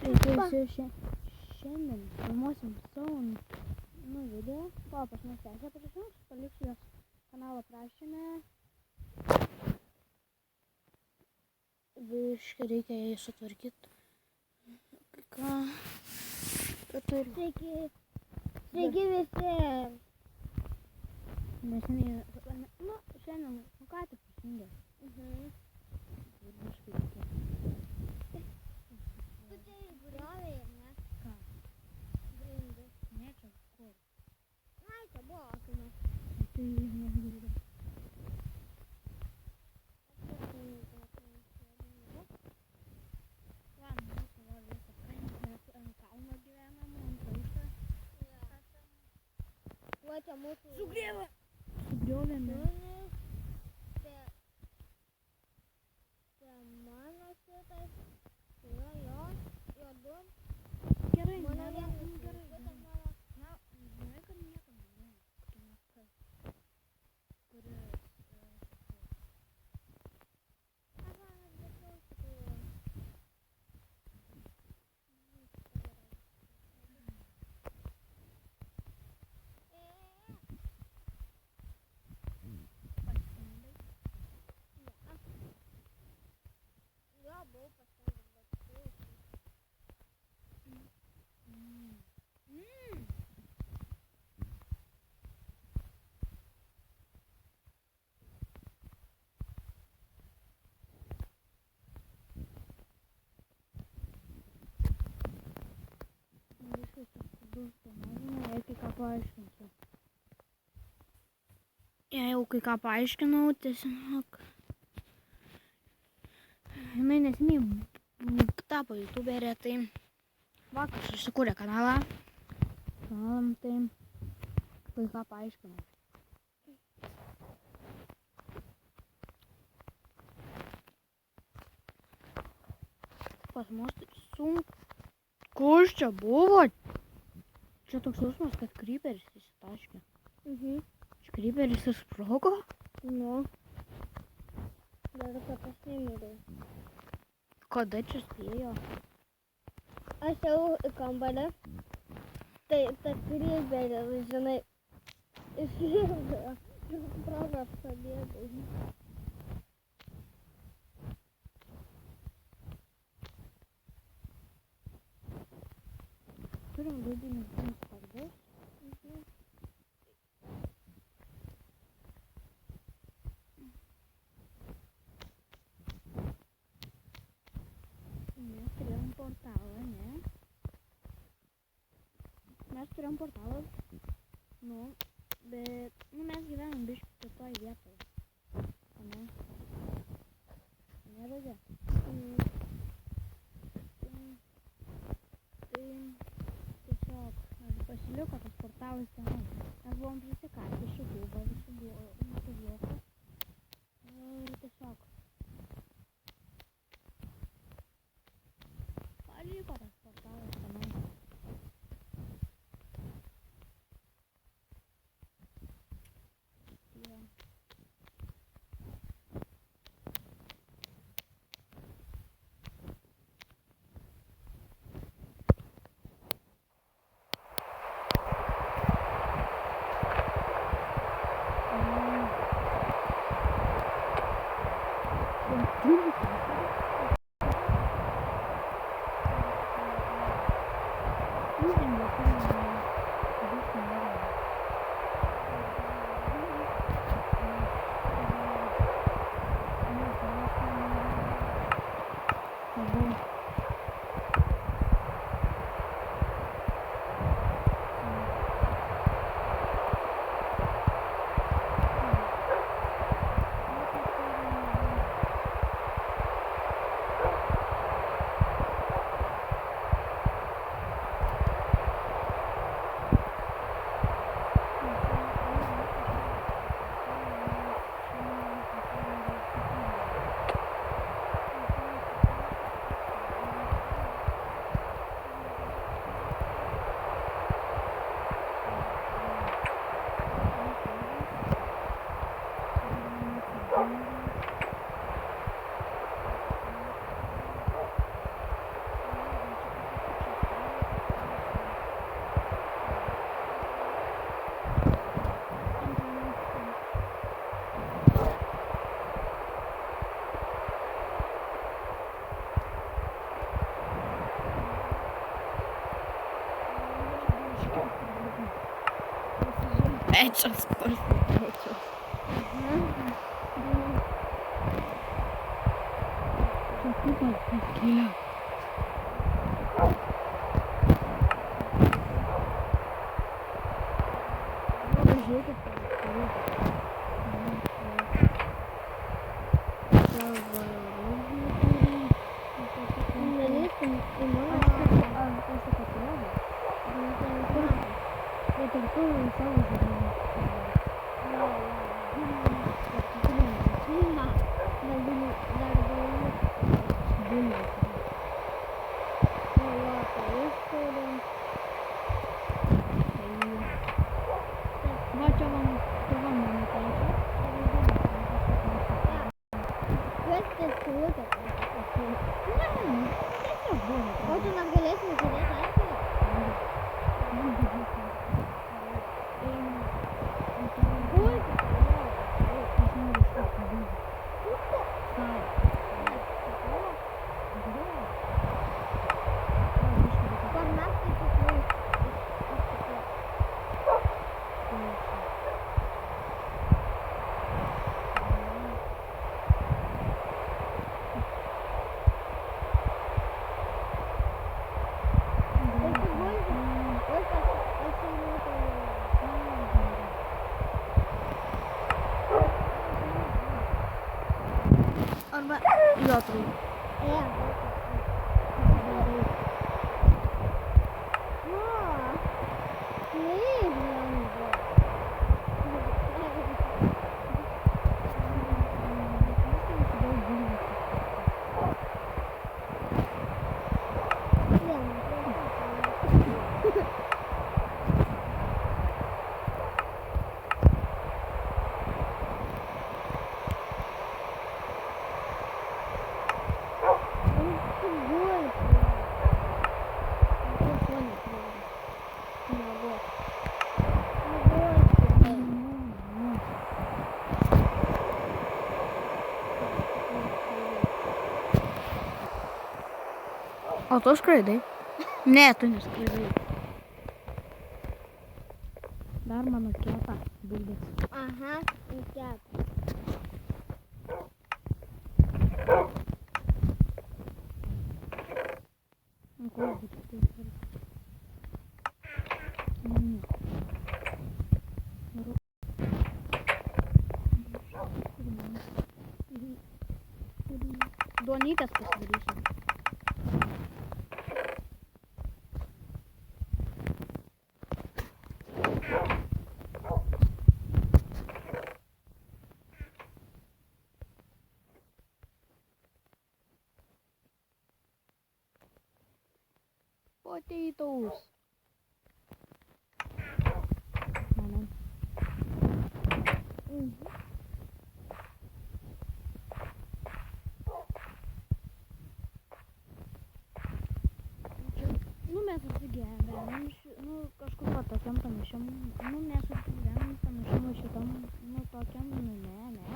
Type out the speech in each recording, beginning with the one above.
Šiandien filmuosim savo video. Pas mus teisė prisijungs, paliksiu jos kanalo prašymę. Biškai reikia jį sutvarkyti. Ką? Sveiki visi. Neseniai, šiandien, ką tik prisijungė. Tu čia įgriovėjai, ne? Ką? Grindis. Ne, čia kur? Ai, čia buvo akimas. Tai nežinau. Va čia mūsų... Sugriovėme. Čia mano šitas, yra jo du. Gerai, Mano gerai. vienas šitas mano. Na, žinai, kad niekam nežinai, kokiame kas, kuris... Buvau paskambinti, bet Jau kai ką paaiškinau, tiesiog jinai neseniai tapo youtuberė, tai vakar susikūrė kanalą, tai kai ką paaiškinau. Pas mus sunkus čia buvo. Čia toks jausmas, kad kryperis įsitaškė. Kryperis išsprogo? Nu. Dar kad aš nemiriau. Kada čia spėjo? Aš jau į kambarį. Tai tas kryperis, žinai, išlindo. Sprogo apsabėgai. Turim vidinius spalvus. Mes turėjom portalą, ne? Mes turėjom portalą, bet mes gyvenam biškį kitoj vietoje. Ne? Nerodė? Tai tiesiog pasiliko tas portalas tenai. Mes buvom prisikasę iš YouTube, visų blokų. Ir tiesiog paliko tas portalas tenai. parsitečios. Čekupas pakilė. Pažiūrėkit, Piotr. O tu skraidai? Ne, tu neskraidai. Dar mano kepą bulbės. Aha, kepą. Ko būtų taip ir? Duonytės pasidarysim. Potatoes. Mana? Nu mes apsigyvenom, kažkur tokiam panašiam, mes apsigyvenom panašiam šitam, tokiam, ne.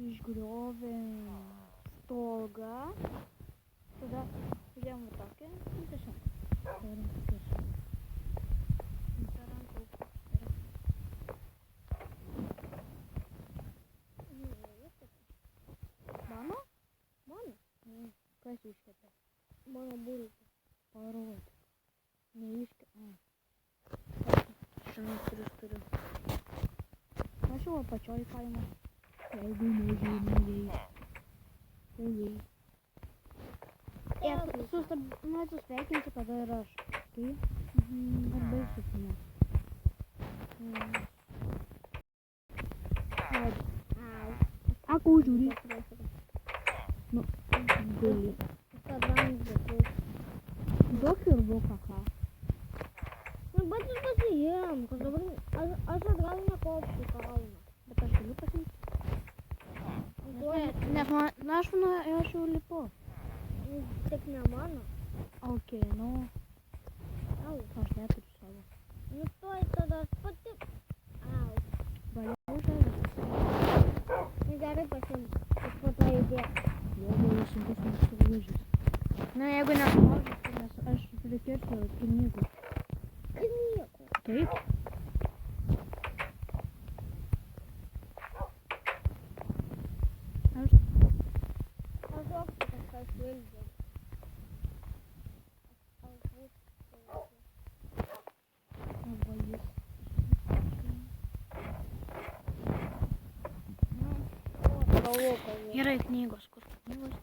Išgriovėm stogą. Tada idėjom va tokią, tiesiog. Darom tokius. Mano? Mano? Kas iškepė? Mano bulbė. Parodė. Neiškepė. Šiandien turiu. Aš jau apačioj kaimo. Jeigu nežinai. Ujai. Susveikinti tada ir aš. Tai? Ar baigsis ne? Aku žiūri. Nu, guli. Duok ir duok ką. Nu, bet ir pasijėm, kad dabar aš atgal nekopsiu kalną. Bet aš galiu pasimti. Nes aš jau lipu. Tik ne mano. Ok, nu. Au. Aš neturiu savo. Nu, stoj tada pati. Au. Valiau žavės. Gerai pasimti. Aš po to įdėk. Jeigu sunkus nesulūžys. Na, jeigu nesulūžys, tai aš prikirsiu knygų. Knygų? Taip. Aš vėlgi. Arba jis. Gerai, knygos. Kur knygos?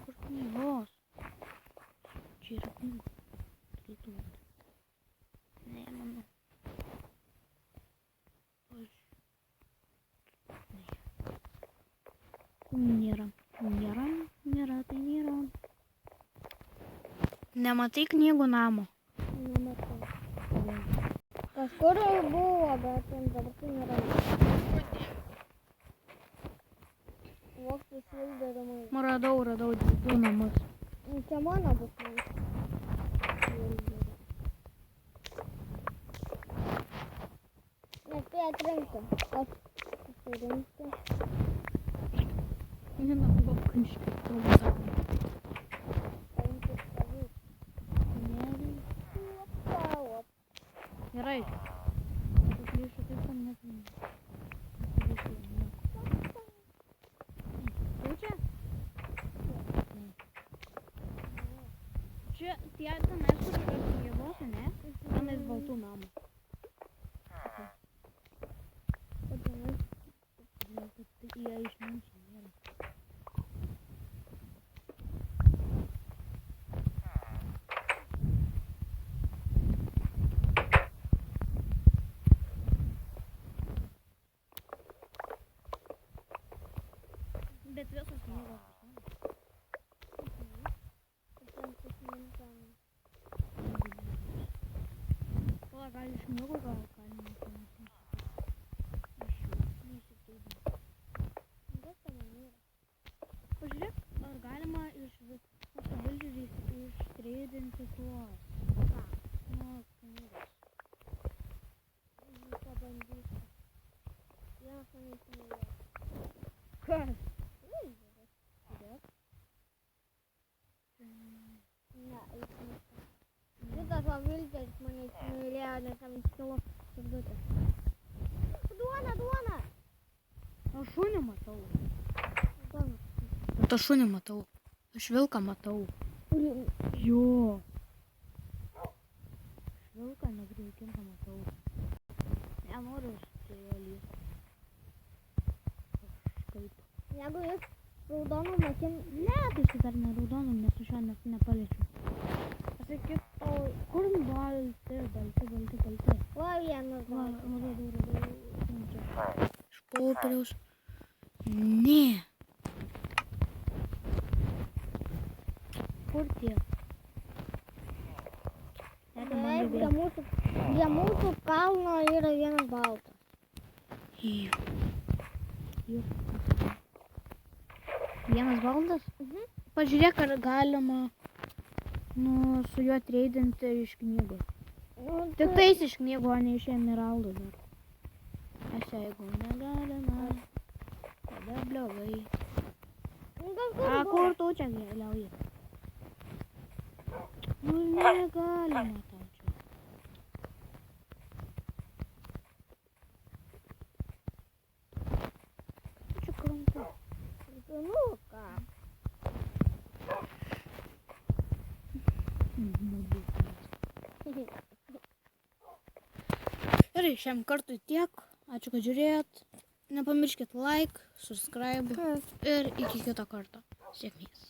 Kur knygos? Čia yra knygų. Turėtų būti. Ne, manau. Nėra. Tai nėra. Nematai knygų namo? Nematau. Kažkur buvo, bet ten dabar tai nėra. Voktis Vilderimai. Radau du namus. Čia mano bus namas. Nespėjai atrinkti. Aš pasirinkti. Nebuvo kažkaip kalbą sakoma. Paimti stalus. Gerai. Suklyšiu taip, kad nežinau. Čia? Čia tie tenais, kur yra jėgos, ne? Tenais baltų namų. Jie išminčiai nėra. Bet visos knygos. O, gal iš knygų gal galima pamatyti. Iš jų neįsiteidžiu. Pažiūrėk, ar galima ištreidinti tuos. Nu, knygos. Pabandysiu. Vienas man įsimylėjo. Kas? Žiūrėk. Ne, įsimylėjo. Šitas va Vilderis mane įsimylėjo, nes jam iškilo širdutė. Duona! Aš šunį matau. Duona. Bet aš šunį matau. Aš vilką matau. Jo. Aš vilką negriaukintą matau. Nenoriu su juo lysti. Kažkaip. Jeigu jis raudonom akim... Ne, tai šis dar ne raudonom, nes aš jo nepaliečiu. Pasakyk, o kur balti? Va, vienas. Radau. Iš popieriaus. Ne. Kur tie? Prie mūsų kalno yra vienas baltas. Vienas baldas? Mhm. Pažiūrėk, ar galima su juo treidinti iš knygų. Tik tais iš knygų, o ne iš emeraldų dar. Aš jeigu negalima, tada blogai. A, kur tu čia keliauji? Nu, negalima tau čia. Čia krantu. Nu, ką? Gerai, šiam kartui tiek. Ačiū, kad žiūrėjot. Nepamirškit like, subscribe ir iki kito karto. Sėkmės.